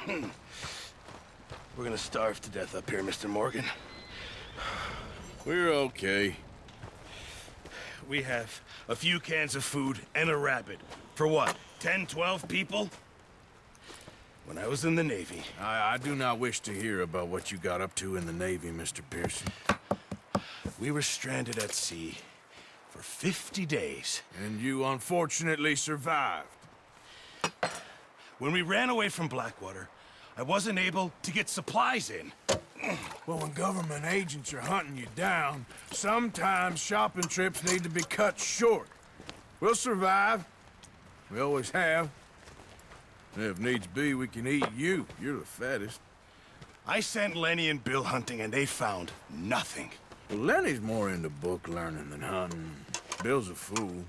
We're gonna starve to death up here, Mr. Morgan. We're okay. We have a few cans of food and a rabbit. For what, 10, 12 people? When I was in the Navy... I do not wish to hear about what you got up to in the Navy, Mr. Pearson. We were stranded at sea for 50 days. And you unfortunately survived. When we ran away from Blackwater, I wasn't able to get supplies in. Well, when government agents are hunting you down, sometimes shopping trips need to be cut short. We'll survive. We always have. And if needs be, we can eat you. You're the fattest. I sent Lenny and Bill hunting, and they found nothing. Well, Lenny's more into book learning than hunting. Bill's a fool.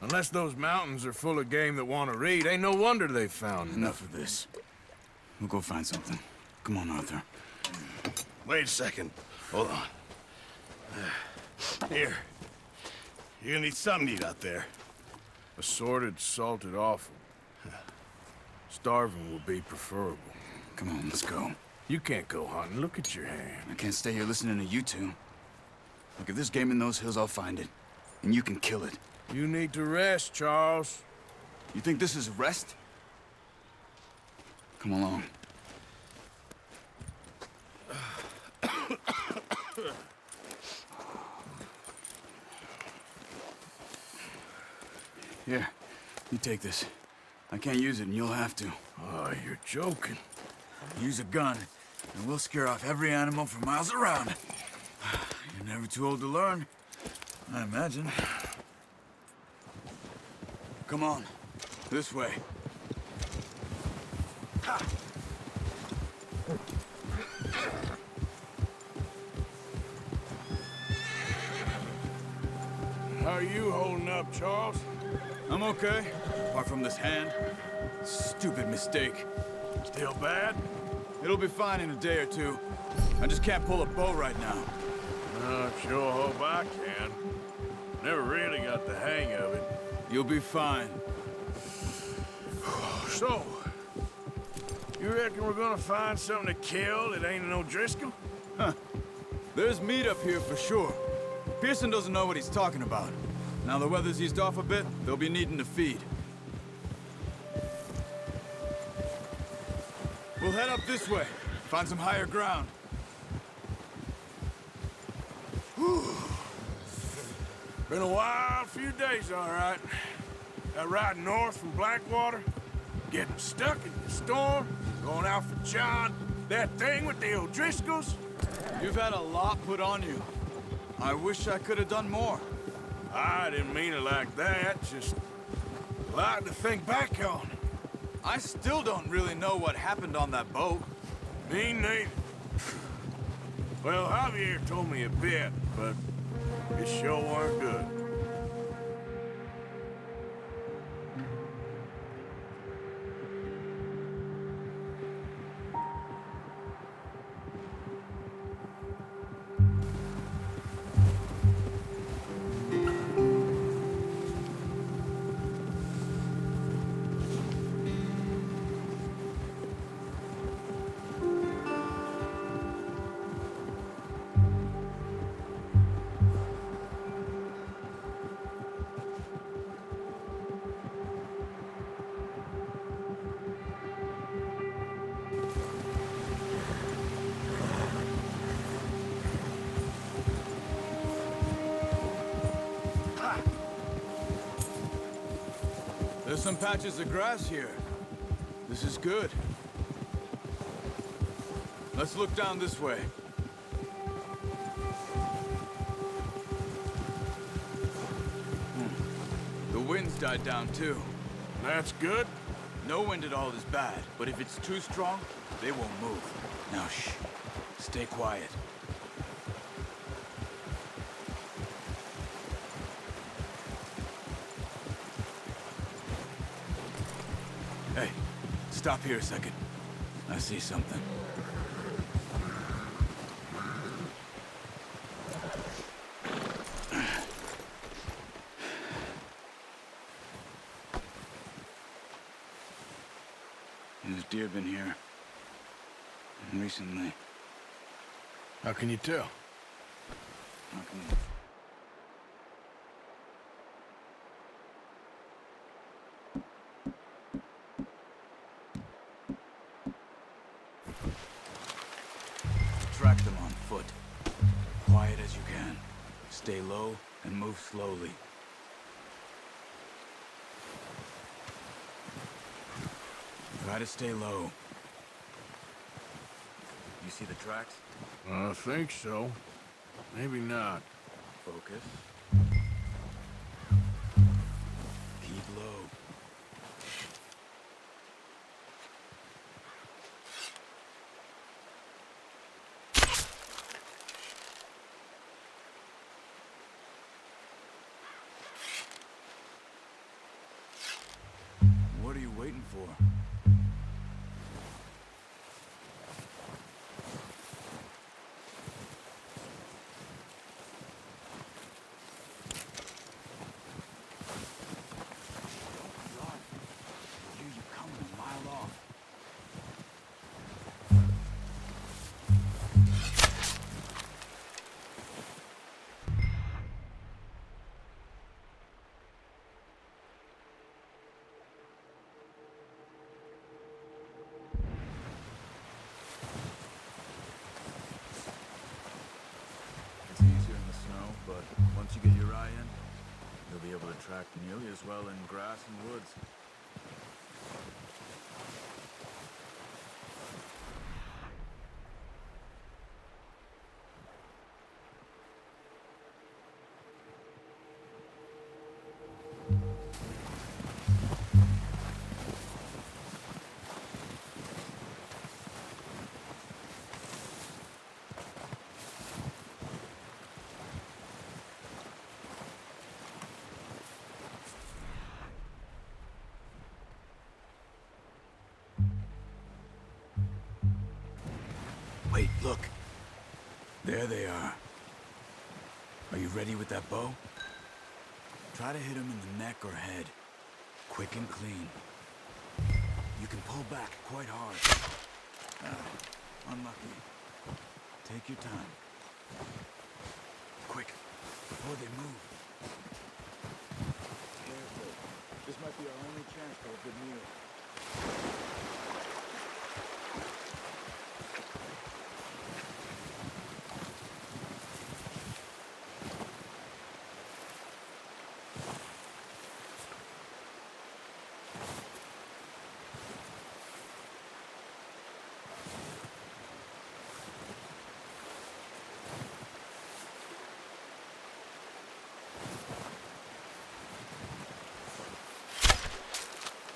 Unless those mountains are full of game that want to read, ain't no wonder they found Enough of this. We'll go find something. Come on, Arthur. Wait a second. Hold on. Here. You're gonna need something to eat out there. Assorted, salted offal. Starving will be preferable. Come on, let's go. You can't go hunting. Look at your hand. I can't stay here listening to you two. Look, if there's game in those hills, I'll find it. And you can kill it. You need to rest, Charles. You think this is rest? Come along. Here, you take this. I can't use it, and you'll have to. Oh, you're joking. Use a gun, and we'll scare off every animal for miles around. You're never too old to learn, I imagine. Come on, this way. How are you holding up, Charles? I'm okay, apart from this hand. Stupid mistake. Still bad? It'll be fine in a day or two. I just can't pull a bow right now. I sure hope I can. Never really got the hang of it. You'll be fine. So, you reckon we're gonna find something to kill that ain't no Driscoll? Huh. There's meat up here for sure. Pearson doesn't know what he's talking about. Now the weather's eased off a bit, they'll be needing to feed. We'll head up this way, find some higher ground. Whew. Been a wild few days, all right. That ride north from Blackwater, getting stuck in the storm, going out for John, that thing with the O'Driscolls. You've had a lot put on you. I wish I could have done more. I didn't mean it like that, just a lot to think back on. I still don't really know what happened on that boat. Me neither. Well, Javier told me a bit, but it sure weren't good. There's some patches of grass here. This is good. Let's look down this way. The wind's died down too. That's good. No wind at all is bad, but if it's too strong, they won't move. Now shh. Stay quiet. Hey, stop here a second. I see something. There's deer been here. Recently. How can you tell? How can track them on foot. Quiet as you can. Stay low and move slowly. Try to stay low. You see the tracks? I think so. Maybe not. Focus. Keep low. What are you waiting for? It's easier in the snow, but once you get your eye in, you'll be able to track nearly as well in grass and woods. Wait, look. There they are. Are you ready with that bow? Try to hit him in the neck or head. Quick and clean. You can pull back quite hard. Unlucky. Take your time. Quick, before they move. Careful. This might be our only chance for a good meal.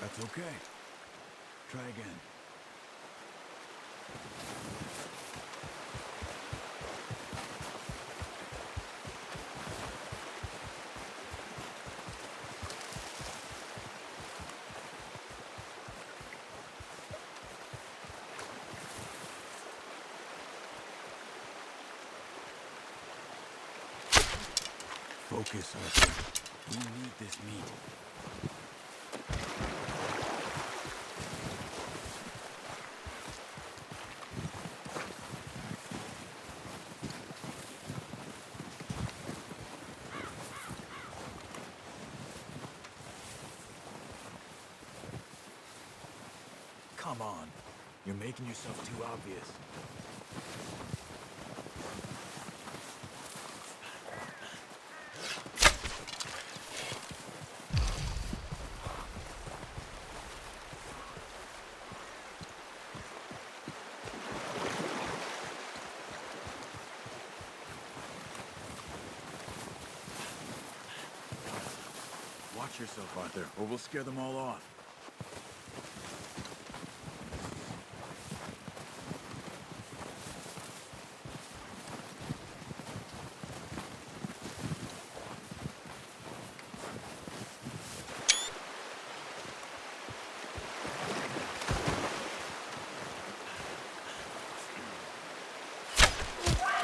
That's okay. Try again. Focus, Arthur. We need this meat. Come on. You're making yourself too obvious. Watch yourself, Arthur, or we'll scare them all off.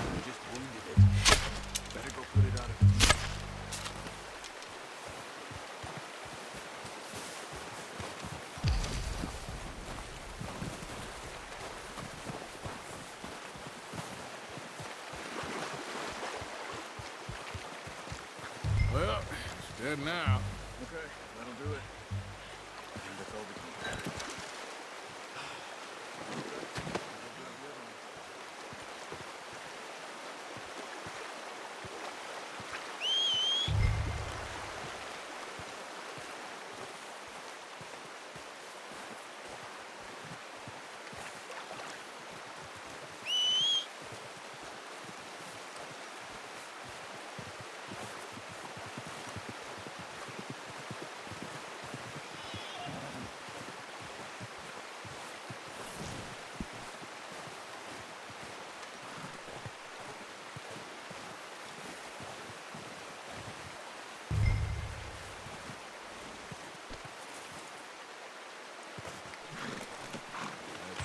You just wounded it. Better go put it out of its now. Okay, that'll do it. I think that's all we can do.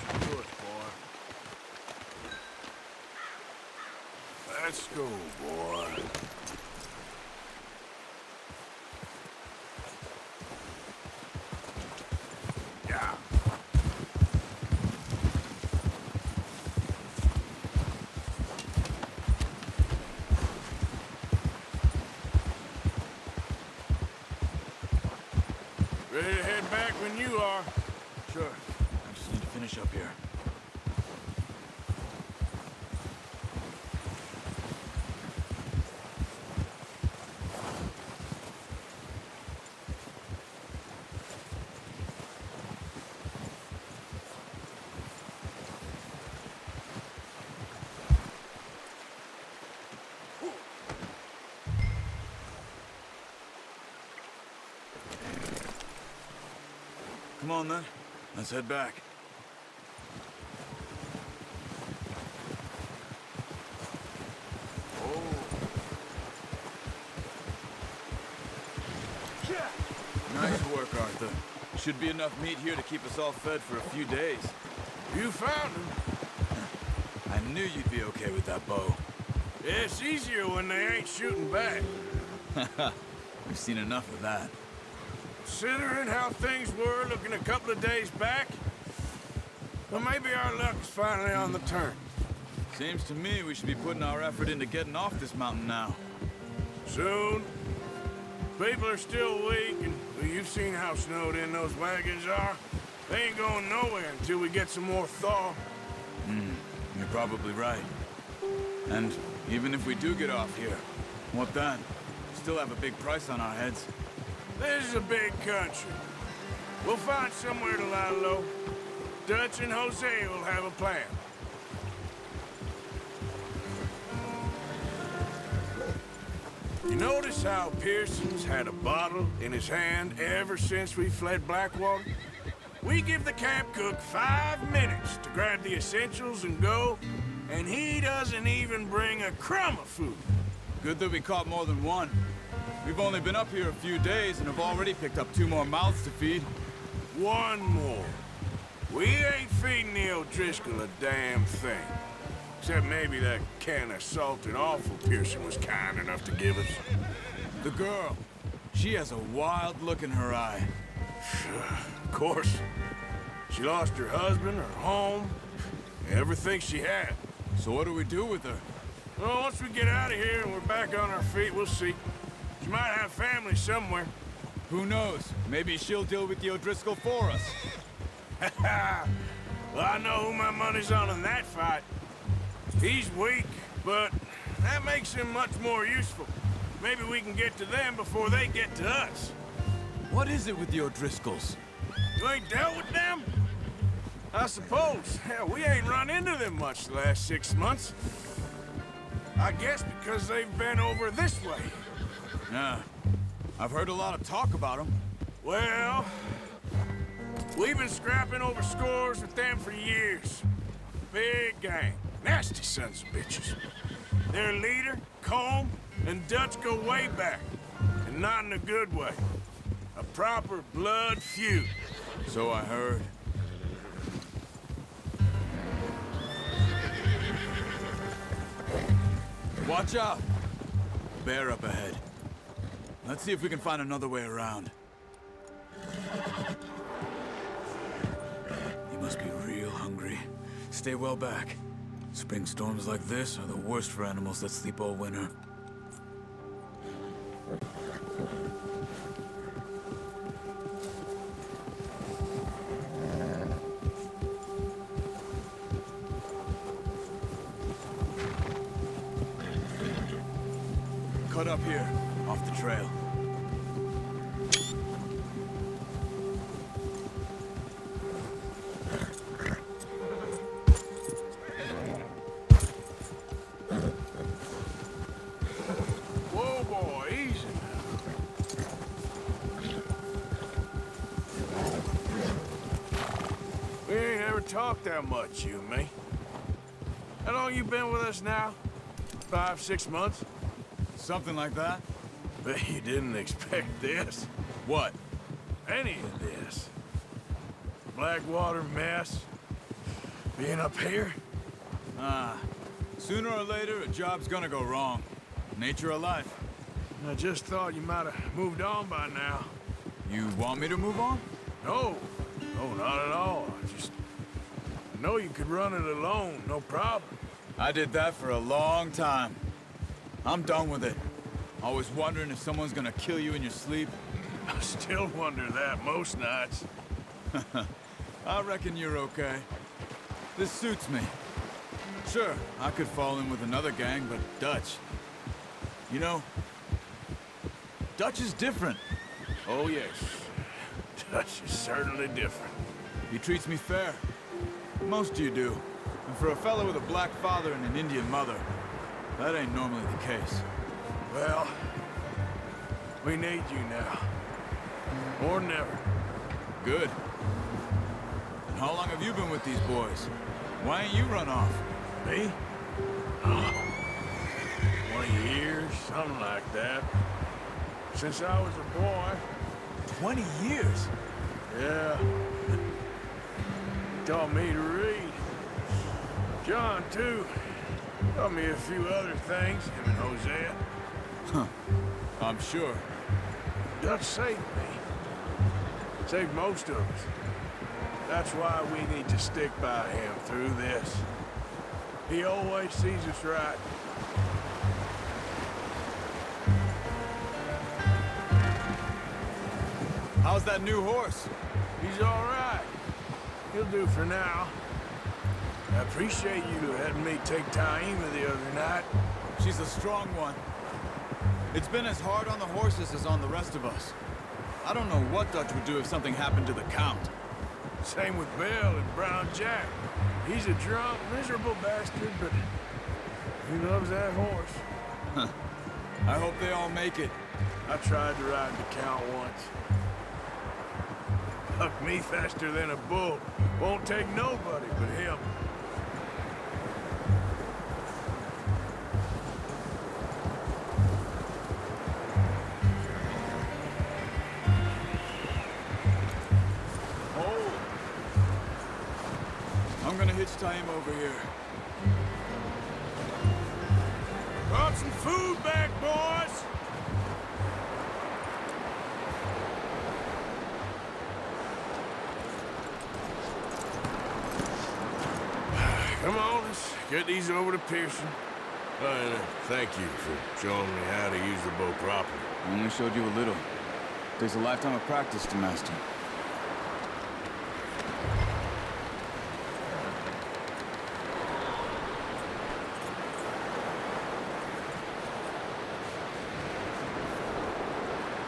That's yours, boy. Let's go, boy. Yeah. Ready to head back when you are. Sure. I just need to finish up here. Come on, then. Let's head back. Nice work, Arthur. Should be enough meat here to keep us all fed for a few days. You found him. I knew you'd be okay with that bow. It's easier when they ain't shooting back. We've seen enough of that. Considering how things were looking a couple of days back, well, maybe our luck's finally on the turn. Seems to me we should be putting our effort into getting off this mountain now. Soon. People are still weak, and well, you've seen how snowed in those wagons are. They ain't going nowhere until we get some more thaw. You're probably right. And even if we do get off here, what then? Still have a big price on our heads. This is a big country. We'll find somewhere to lie low. Dutch and Jose will have a plan. You notice how Pearson's had a bottle in his hand ever since we fled Blackwater? We give the camp cook 5 minutes to grab the essentials and go, and he doesn't even bring a crumb of food. Good that we caught more than one. We've only been up here a few days and have already picked up 2 more mouths to feed. One more. We ain't feeding the O'Driscoll a damn thing. Except maybe that can of salted offal Pearson was kind enough to give us. The girl. She has a wild look in her eye. Of course. She lost her husband, her home, everything she had. So what do we do with her? Well, once we get out of here and we're back on our feet, we'll see. She might have family somewhere. Who knows? Maybe she'll deal with the O'Driscoll for us. Well, I know who my money's on in that fight. He's weak, but that makes him much more useful. Maybe we can get to them before they get to us. What is it with the O'Driscolls? You ain't dealt with them? I suppose. Hell, we ain't run into them much the last 6 months. I guess because they've been over this way. Yeah. I've heard a lot of talk about them. Well, we've been scrapping over scores with them for years. Big gang. Nasty sons of bitches. Their leader, Combe, and Dutch go way back. And not in a good way. A proper blood feud. So I heard. Watch out! Bear up ahead. Let's see if we can find another way around. You must be real hungry. Stay well back. Spring storms like this are the worst for animals that sleep all winter. cut up here, off the trail. Whoa, boy, easy now. We ain't ever talked that much, you and me. How long you been with us now? 5, 6 months? Something like that? Bet you didn't expect this. What? Any of this. Blackwater mess. Being up here? Sooner or later, a job's gonna go wrong. Nature of life. I just thought you might have moved on by now. You want me to move on? No. No, not at all. I know you could run it alone, no problem. I did that for a long time. I'm done with it. Always wondering if someone's gonna kill you in your sleep. I still wonder that most nights. I reckon you're okay. This suits me. Sure, I could fall in with another gang, but Dutch... You know, Dutch is different. Oh, yes. Dutch is certainly different. He treats me fair. Most of you do. And for a fellow with a black father and an Indian mother, that ain't normally the case. Well, we need you now. More than ever. Good. And how long have you been with these boys? Why ain't you run off? Me? Oh, 20 years, something like that. Since I was a boy. 20 years? Yeah. He taught me to read. John, too. Taught me a few other things, him and Hosea. Huh. I'm sure. Dutch saved me. Saved most of us. That's why we need to stick by him through this. He always sees us right. How's that new horse? He's all right. He'll do for now. I appreciate you letting me take Taima the other night. She's a strong one. It's been as hard on the horses as on the rest of us. I don't know what Dutch would do if something happened to the Count. Same with Bill and Brown Jack. He's a drunk, miserable bastard, but he loves that horse. I hope they all make it. I tried to ride the Count once. Bucked me faster than a bull. Won't take nobody but him. I'm gonna hitch Taima over here. Brought some food back, boys! Come on, let's get these over to Pearson. And thank you for showing me how to use the bow properly. I only showed you a little. Takes a lifetime of practice to master.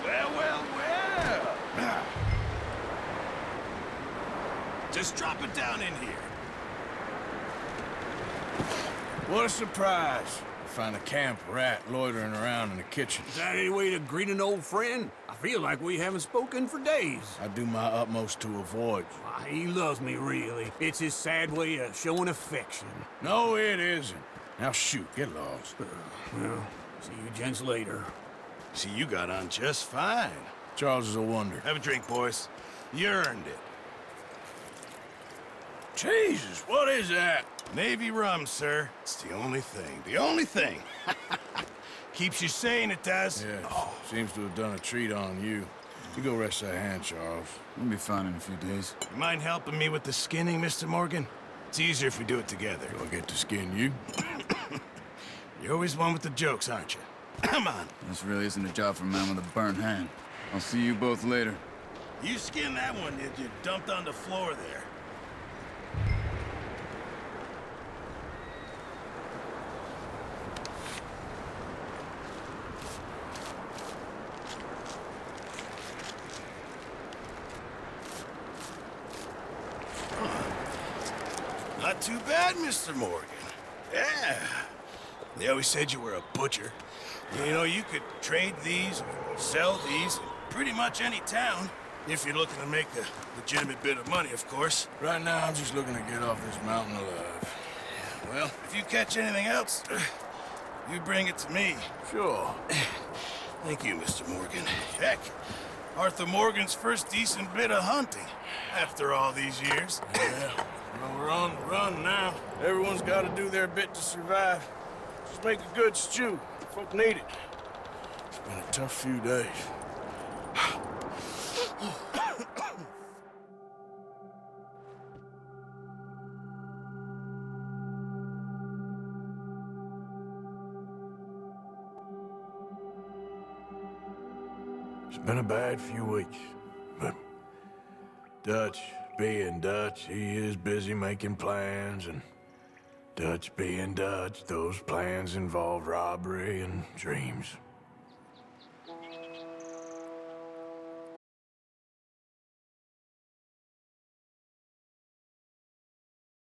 Well. Just drop it down in here. What a surprise. Find a camp rat loitering around in the kitchen. Is that any way to greet an old friend? I feel like we haven't spoken for days. I do my utmost to avoid you. Why, he loves me, really. It's his sad way of showing affection. No, it isn't. Now shoot, get lost. Well, see you gents later. See, you got on just fine. Charles is a wonder. Have a drink, boys. You earned it. Jesus, what is that? Navy rum, sir. It's the only thing. The only thing. Keeps you sane, it does. Yes, seems to have done a treat on you. You go rest that hand, Charles. We'll be fine in a few days. You mind helping me with the skinning, Mr. Morgan? It's easier if we do it together. Do I get to skin you? You're always one with the jokes, aren't you? Come on. This really isn't a job for a man with a burnt hand. I'll see you both later. You skinned that one that you dumped on the floor there. Not too bad, Mr. Morgan. Yeah. They always said you were a butcher. You know, you could trade these or sell these in pretty much any town. If you're looking to make a legitimate bit of money, of course. Right now, I'm just looking to get off this mountain alive. Well, if you catch anything else, you bring it to me. Sure. Thank you, Mr. Morgan. Heck, Arthur Morgan's first decent bit of hunting after all these years. Yeah. Well, we're on the run now. Everyone's got to do their bit to survive. Just make a good stew. Folk need it. It's been a tough few days. It's been a bad few weeks, but Dutch being Dutch, he is busy making plans, and Dutch being Dutch, those plans involve robbery and dreams.